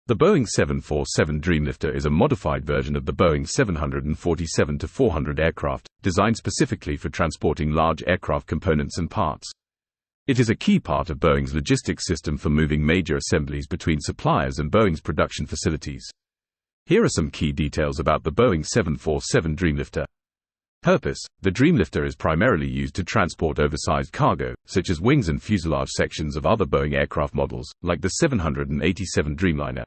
The Boeing 747 Dreamlifter is a modified version of the Boeing 747-400 aircraft, designed specifically for transporting large aircraft components and parts. It is a key part of Boeing's logistics system for moving major assemblies between suppliers and Boeing's production facilities. Here are some key details about the Boeing 747 Dreamlifter. Purpose: the Dreamlifter is primarily used to transport oversized cargo, such as wings and fuselage sections of other Boeing aircraft models, like the 787 Dreamliner.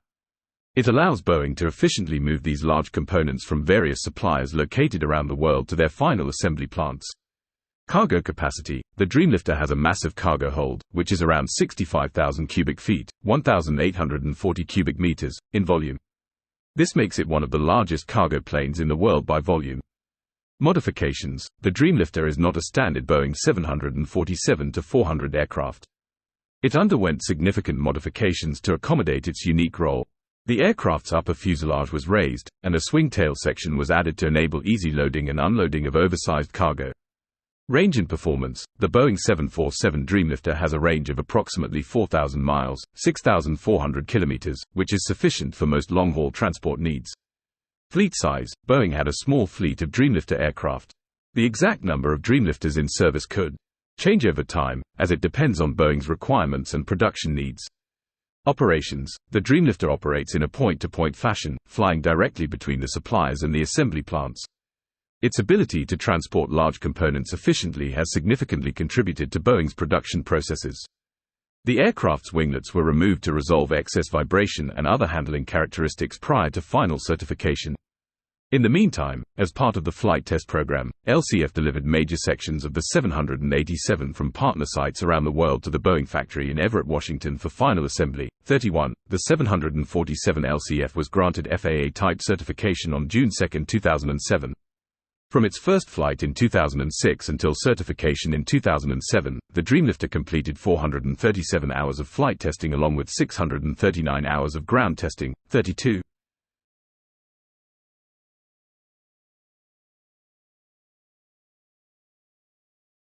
It allows Boeing to efficiently move these large components from various suppliers located around the world to their final assembly plants. Cargo capacity: the Dreamlifter has a massive cargo hold, which is around 65,000 cubic feet, 1,840 cubic meters, in volume. This makes it one of the largest cargo planes in the world by volume. Modifications: the Dreamlifter is not a standard Boeing 747-400 aircraft. It underwent significant modifications to accommodate its unique role. The aircraft's upper fuselage was raised, and a swing tail section was added to enable easy loading and unloading of oversized cargo. Range and performance: the Boeing 747 Dreamlifter has a range of approximately 4,000 miles, 6,400 kilometers, which is sufficient for most long-haul transport needs. Fleet size: Boeing had a small fleet of Dreamlifter aircraft. The exact number of Dreamlifters in service could change over time, as it depends on Boeing's requirements and production needs. Operations: the Dreamlifter operates in a point-to-point fashion, flying directly between the suppliers and the assembly plants. Its ability to transport large components efficiently has significantly contributed to Boeing's production processes. The aircraft's winglets were removed to resolve excess vibration and other handling characteristics prior to final certification. In the meantime, as part of the flight test program, LCF delivered major sections of the 787 from partner sites around the world to the Boeing factory in Everett, Washington for final assembly. 31. The 747 LCF was granted FAA type certification on June 2, 2007. From its first flight in 2006 until certification in 2007, the Dreamlifter completed 437 hours of flight testing along with 639 hours of ground testing. 32.